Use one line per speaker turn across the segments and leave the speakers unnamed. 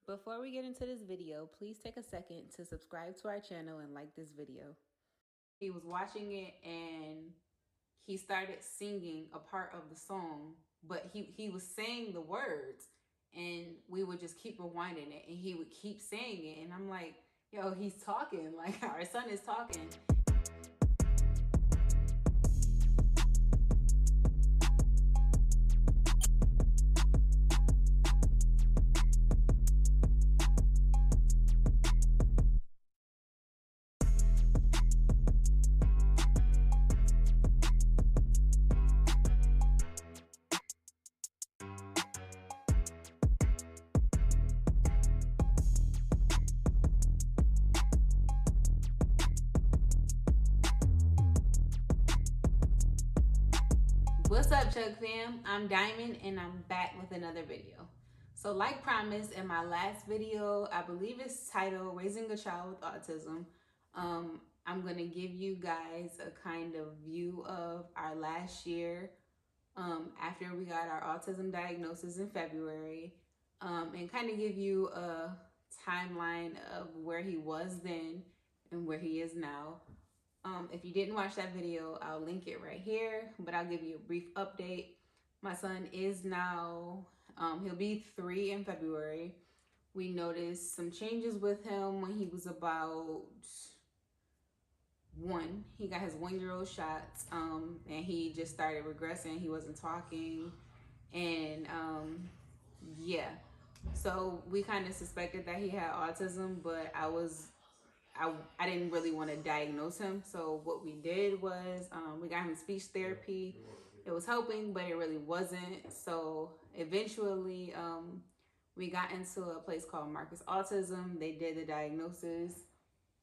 Before we get into this video, please take a second to subscribe to our channel and like this video. He was watching it and he started singing a part of the song, but he was saying the words and we would just keep rewinding it and he would keep saying it. And I'm like, yo, he's talking, like our son is talking. What's up, Chug fam? I'm Diamond and I'm back with another video. So like promised in my last video, I believe it's titled Raising a Child with Autism, I'm going to give you guys a kind of view of our last year after we got our autism diagnosis in February, and kind of give you a timeline of where he was then and where he is now. If you didn't watch that video, I'll link it right here, but I'll give you a brief update. My son is now, he'll be 3 in February. We noticed some changes with him when he was about 1. He got his 1-year-old shots, and he just started regressing. He wasn't talking, and yeah. So we kind of suspected that he had autism, but I didn't really want to diagnose him. So what we did was we got him speech therapy. It was helping, but it really wasn't. So eventually we got into a place called Marcus Autism. They did the diagnosis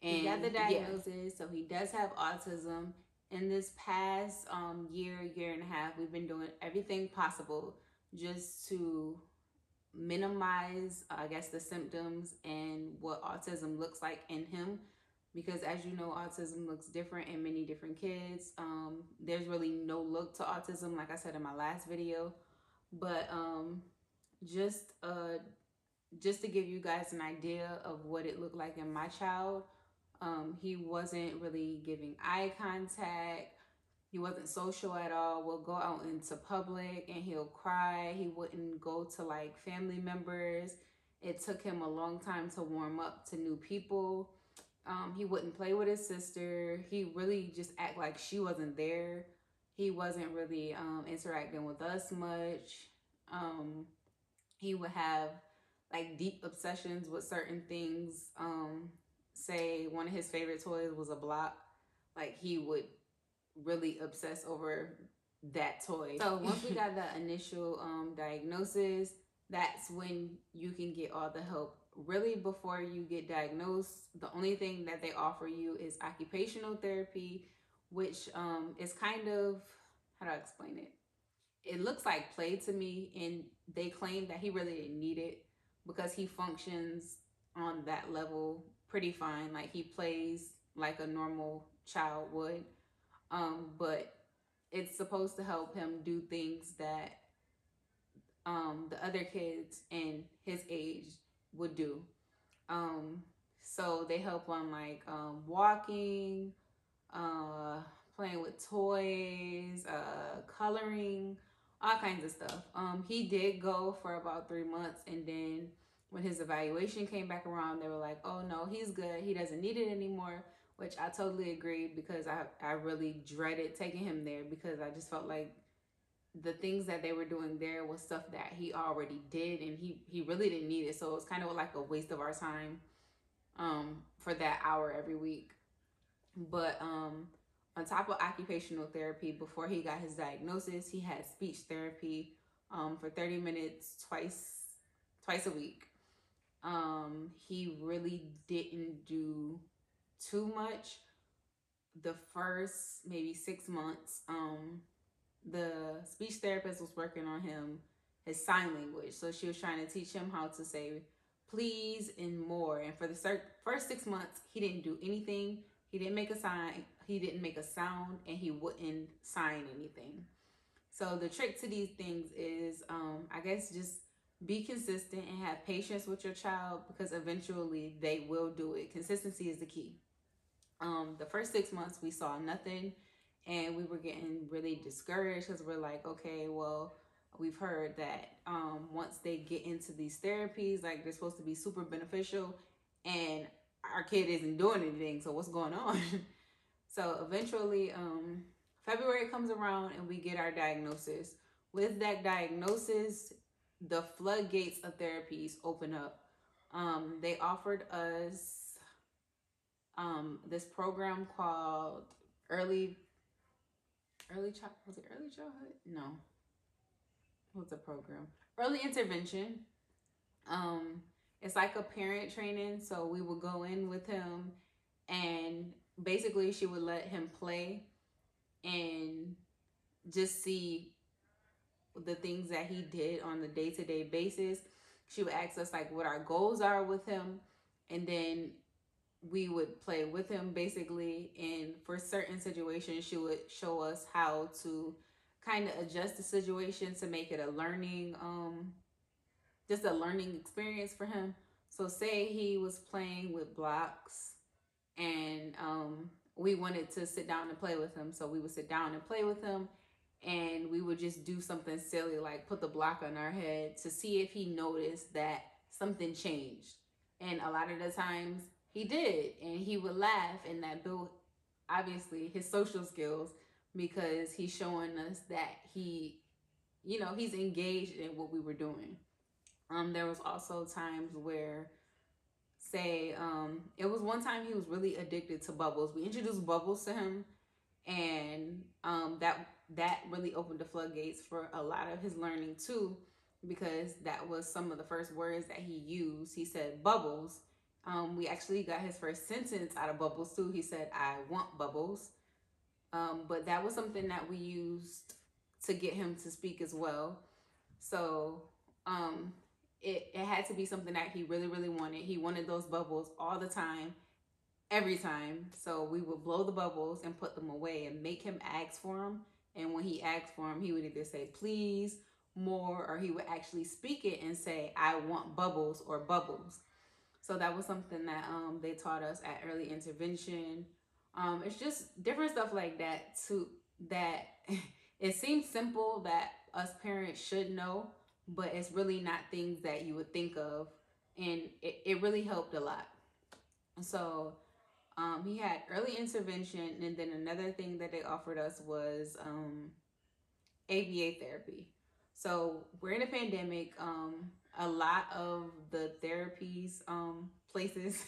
and he got the diagnosis. Yeah. So he does have autism. In this past year and a half, we've been doing everything possible just to minimize, I guess, the symptoms and what autism looks like in him, because as you know, autism looks different in many different kids. There's really no look to autism, like I said in my last video, but just to give you guys an idea of what it looked like in my child, he wasn't really giving eye contact. He wasn't social at all. We'll go out into public and he'll cry. He wouldn't go to like family members. It took him a long time to warm up to new people. He wouldn't play with his sister. He really just act like she wasn't there. He wasn't really interacting with us much. He would have like deep obsessions with certain things. Say one of his favorite toys was a block. Like he would really obsessed over that toy. So once we got the initial diagnosis, that's when you can get all the help. Really, before you get diagnosed, the only thing that they offer you is occupational therapy, which is kind of, how do I explain it? It looks like play to me, and they claim that he really didn't need it because he functions on that level pretty fine. Like he plays like a normal child would. But it's supposed to help him do things that the other kids in his age would do. So they help on like walking, playing with toys, coloring, all kinds of stuff. He did go for about 3 months, and then when his evaluation came back around, they were like, oh no, he's good. He doesn't need it anymore, which I totally agreed, because I really dreaded taking him there, because I just felt like the things that they were doing there was stuff that he already did, and he really didn't need it. So it was kind of like a waste of our time for that hour every week. But on top of occupational therapy, before he got his diagnosis, he had speech therapy for 30 minutes twice a week. He really didn't do too much the first maybe 6 months. The speech therapist was working on him, his sign language. So she was trying to teach him how to say please and more. And for the first 6 months, he didn't do anything. He didn't make a sign. He didn't make a sound, and he wouldn't sign anything. So the trick to these things is, I guess, just Be consistent and have patience with your child, because eventually they will do it. Consistency is the key. The first 6 months we saw nothing, and we were getting really discouraged because we're like, okay, well, we've heard that once they get into these therapies, like, they're supposed to be super beneficial, and our kid isn't doing anything, so what's going on? So eventually, February comes around and we get our diagnosis. With that diagnosis, the floodgates of therapies open up. They offered us this program called early child was it early childhood? No. What's the program? Early intervention. Um, it's like a parent training. So we would go in with him, and basically she would let him play and just see the things that he did on the day-to-day basis. She would ask us like what our goals are with him, and then we would play with him basically. And for certain situations, she would show us how to kind of adjust the situation to make it a learning just a learning experience for him. So say he was playing with blocks, and we wanted to sit down and play with him. So we would sit down and play with him, and we would just do something silly like put the block on our head to see if he noticed that something changed. And a lot of the times he did, and he would laugh, and that built obviously his social skills, because he's showing us that he's engaged in what we were doing. There was also times where, say, it was one time he was really addicted to bubbles. We introduced bubbles to him, and that really opened the floodgates for a lot of his learning too, because that was some of the first words that he used. He said bubbles. We actually got his first sentence out of bubbles too. He said, "I want bubbles." But that was something that we used to get him to speak as well. So it had to be something that he really, really wanted. He wanted those bubbles all the time, every time. So we would blow the bubbles and put them away and make him ask for them. And when he asked for them, he would either say please, more, or he would actually speak it and say, "I want bubbles," or bubbles. So that was something that they taught us at early intervention. It's just different stuff like that too, that it seems simple that us parents should know, but it's really not things that you would think of. And it really helped a lot. So he had early intervention, and then another thing that they offered us was ABA therapy. So we're in a pandemic. A lot of the therapies places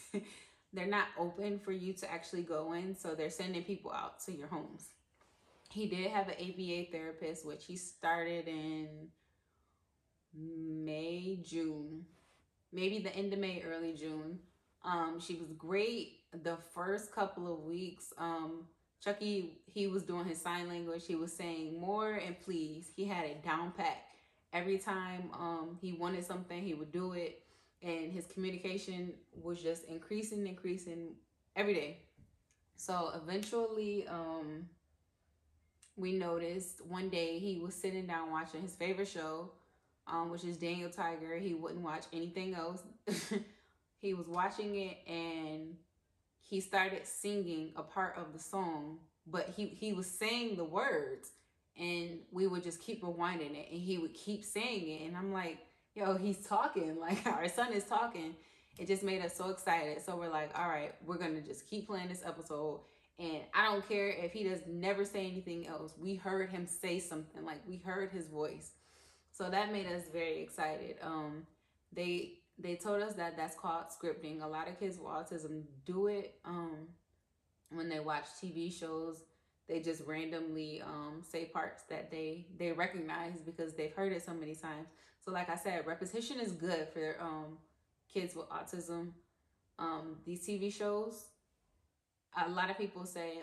they're not open for you to actually go in, so they're sending people out to your homes. He did have an ABA therapist, which he started in May, June, maybe the end of May, early June. She was great the first couple of weeks. Chucky, he was doing his sign language. He was saying more and please. He had it down pat. Every time he wanted something, he would do it. And his communication was just increasing every day. So eventually, we noticed one day he was sitting down watching his favorite show, which is Daniel Tiger. He wouldn't watch anything else. He was watching it, and he started singing a part of the song, but he was saying the words, and we would just keep rewinding it, and he would keep saying it, and I'm like, yo, he's talking, like our son is talking. It just made us so excited. So we're like, all right, we're gonna just keep playing this episode, and I don't care if he does never say anything else. We heard him say something, like we heard his voice. So that made us very excited. They told us that that's called scripting. A lot of kids with autism do it when they watch TV shows. They just randomly say parts that they recognize because they've heard it so many times. So like I said, repetition is good for kids with autism. These TV shows, a lot of people say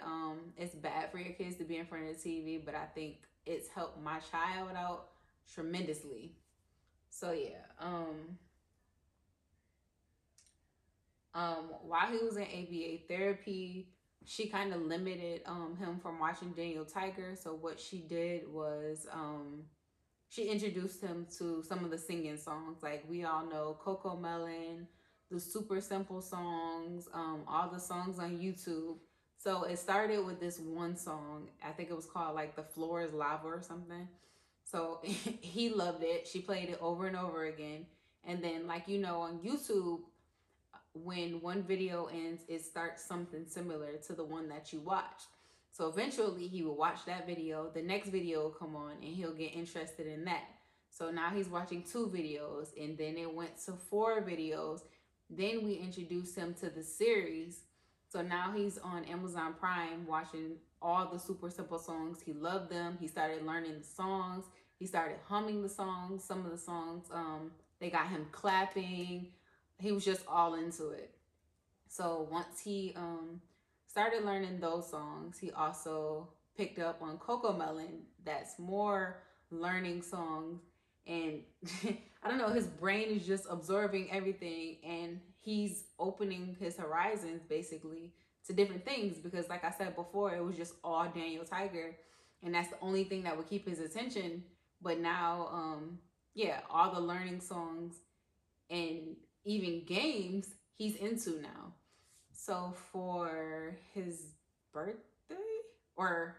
it's bad for your kids to be in front of the TV, but I think it's helped my child out tremendously. So yeah, while he was in ABA therapy, she kind of limited him from watching Daniel Tiger. So what she did was she introduced him to some of the singing songs. Like we all know Coco Melon, the super simple songs, all the songs on YouTube. So it started with this one song. I think it was called like The Floor is Lava or something. So he loved it. She played it over and over again. And then, like, you know, on YouTube, when one video ends, it starts something similar to the one that you watched. So eventually he will watch that video, the next video will come on, and he'll get interested in that. So now he's watching 2 videos, and then it went to 4 videos. Then we introduced him to the series. So now he's on Amazon Prime watching all the super simple songs. He loved them. He started learning the songs. He started humming the songs. Some of the songs, they got him clapping. He was just all into it. So once he started learning those songs, he also picked up on Coco Melon. That's more learning songs. And I don't know, his brain is just absorbing everything, and he's opening his horizons basically to different things, because like I said before, it was just all Daniel Tiger, and that's the only thing that would keep his attention. But now, yeah, all the learning songs and even games he's into now. So for his birthday, or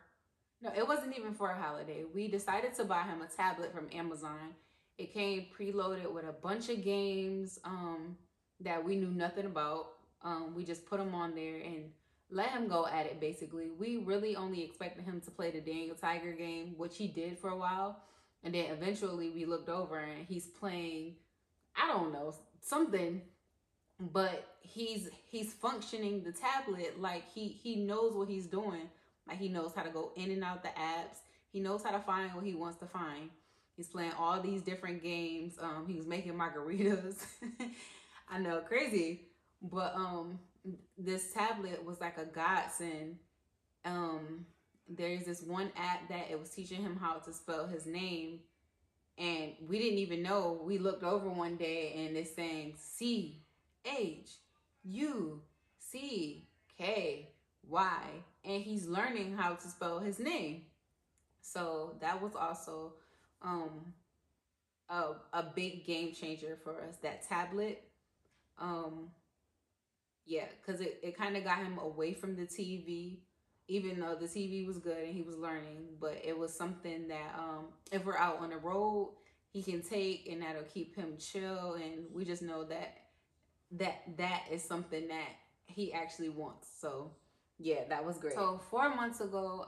no, it wasn't even for a holiday, we decided to buy him a tablet from Amazon. It came preloaded with a bunch of games that we knew nothing about. We just put him on there and let him go at it, basically. We really only expected him to play the Daniel Tiger game, which he did for a while. And then eventually we looked over and he's playing, I don't know, something, but he's functioning the tablet like he knows what he's doing. Like he knows how to go in and out the apps. He knows how to find what he wants to find. He's playing all these different games. He was making margaritas. I know, crazy. But this tablet was like a godsend. There's this one app that it was teaching him how to spell his name, and we didn't even know. We looked over one day and it's saying CHUCKY, and he's learning how to spell his name. So that was also a big game changer for us, that tablet. Yeah, because it kind of got him away from the TV, even though the TV was good and he was learning. But it was something that if we're out on the road, he can take, and that'll keep him chill. And we just know that is something that he actually wants. So yeah, that was great. So 4 months ago,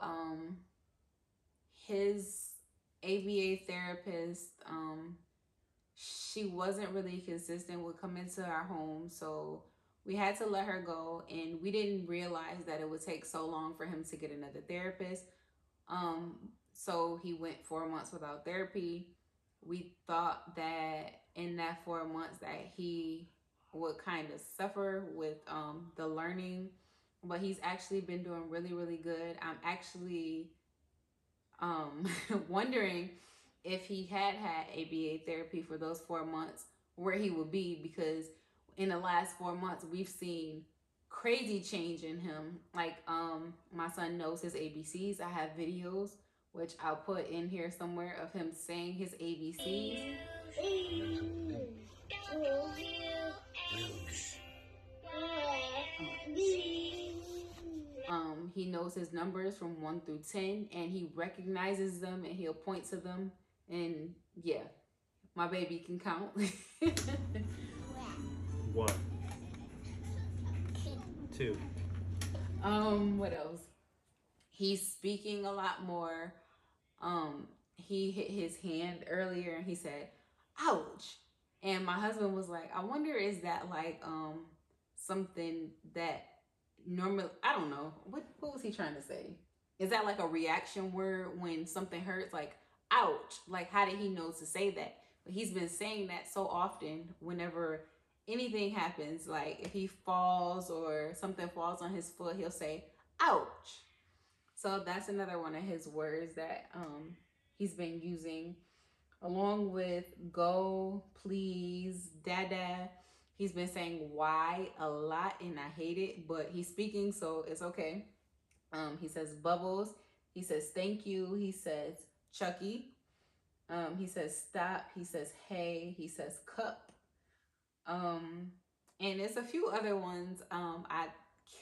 his ABA therapist, she wasn't really consistent with coming to our home, so we had to let her go, and we didn't realize that it would take so long for him to get another therapist. So he went 4 months without therapy. We thought that in that 4 months that he would kind of suffer with the learning, but he's actually been doing really, really good. I'm actually wondering if he had ABA therapy for those 4 months, where he would be, because in the last 4 months we've seen crazy change in him. Like my son knows his ABCs. I have videos which I'll put in here somewhere of him saying his ABCs. He knows his numbers from 1 through 10, and he recognizes them and he'll point to them. And yeah, my baby can count.
1, 2.
What else? He's speaking a lot more. He hit his hand earlier and he said, "Ouch." And my husband was like, "I wonder, is that like something that normally, I don't know, what was he trying to say? Is that like a reaction word when something hurts, like ouch? Like, how did he know to say that?" But he's been saying that so often whenever anything happens, like if he falls or something falls on his foot, he'll say ouch. So that's another one of his words that he's been using, along with go, please, dada. He's been saying why a lot, and I hate it, but he's speaking, so it's okay. He says bubbles. He says thank you. He says Chucky. He says stop. He says hey. He says cup. And it's a few other ones I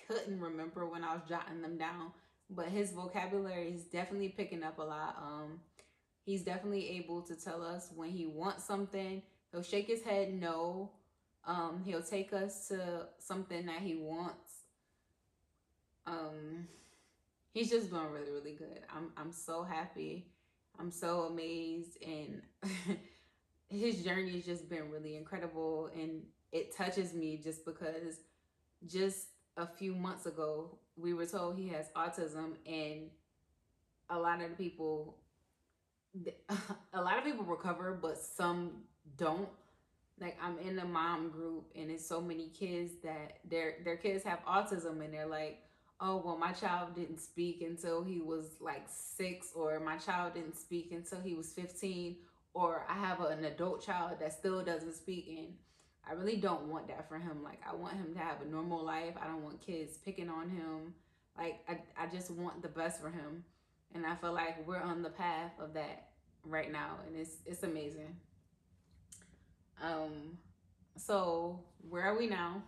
couldn't remember when I was jotting them down, but his vocabulary is definitely picking up a lot. He's definitely able to tell us when he wants something. He'll shake his head no. He'll take us to something that he wants. He's just doing really, really good. I'm so happy. I'm so amazed, and his journey has just been really incredible, and it touches me just because just a few months ago we were told he has autism, and a lot of people recover, but some don't. Like, I'm in a mom group, and it's so many kids that their kids have autism, and they're like, oh, well, my child didn't speak until he was like 6, or my child didn't speak until he was 15, or I have an adult child that still doesn't speak. And I really don't want that for him. Like, I want him to have a normal life. I don't want kids picking on him. Like, I just want the best for him. And I feel like we're on the path of that right now, and it's amazing. So where are we now?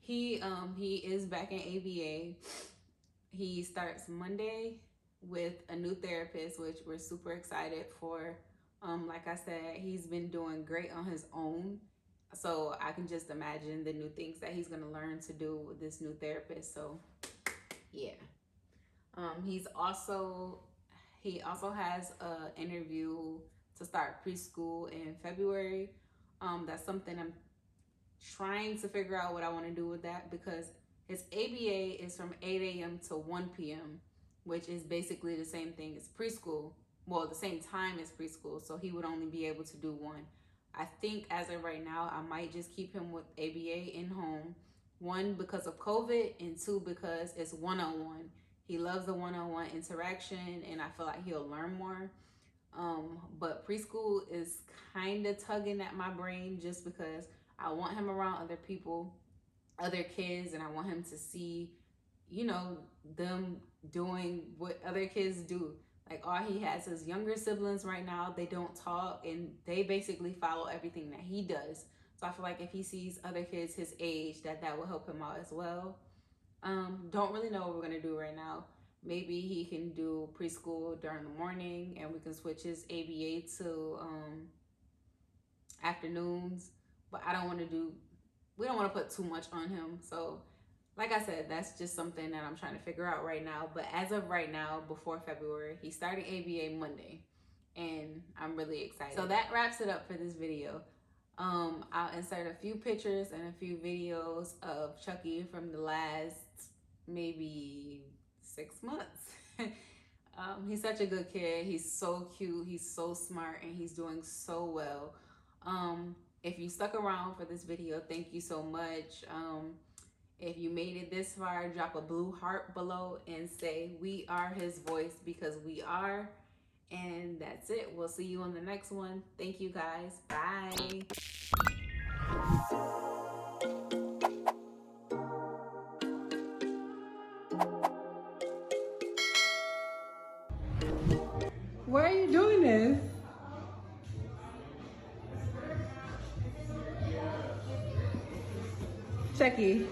He is back in ABA. He starts Monday with a new therapist, which we're super excited for. Like I said, he's been doing great on his own. So I can just imagine the new things that he's gonna learn to do with this new therapist. So yeah. He also has an interview to start preschool in February. That's something I'm trying to figure out what I want to do with that, because his ABA is from 8 a.m. to 1 p.m., which is basically the same thing as preschool. Well, the same time as preschool, so he would only be able to do one. I think as of right now, I might just keep him with ABA in home. 1, because of COVID, and 2, because it's one-on-one. He loves the one-on-one interaction, and I feel like he'll learn more. But preschool is kind of tugging at my brain, just because I want him around other people, other kids, and I want him to see, them doing what other kids do. Like, all he has is younger siblings right now. They don't talk, and they basically follow everything that he does. So I feel like if he sees other kids his age, that will help him out as well. Don't really know what we're gonna do right now. Maybe he can do preschool during the morning, and we can switch his ABA to afternoons. But we don't want to put too much on him. So like I said, that's just something that I'm trying to figure out right now. But as of right now, before February, he's starting ABA Monday, and I'm really excited. So that wraps it up for this video. I'll insert a few pictures and a few videos of Chucky from the last maybe 6 months. He's such a good kid. He's so cute. He's so smart, and he's doing so well. If you stuck around for this video, thank you so much. If you made it this far, drop a blue heart below and say, we are his voice, because we are. And that's it. We'll see you on the next one. Thank you guys. Bye.
Why are you doing this? Chucky.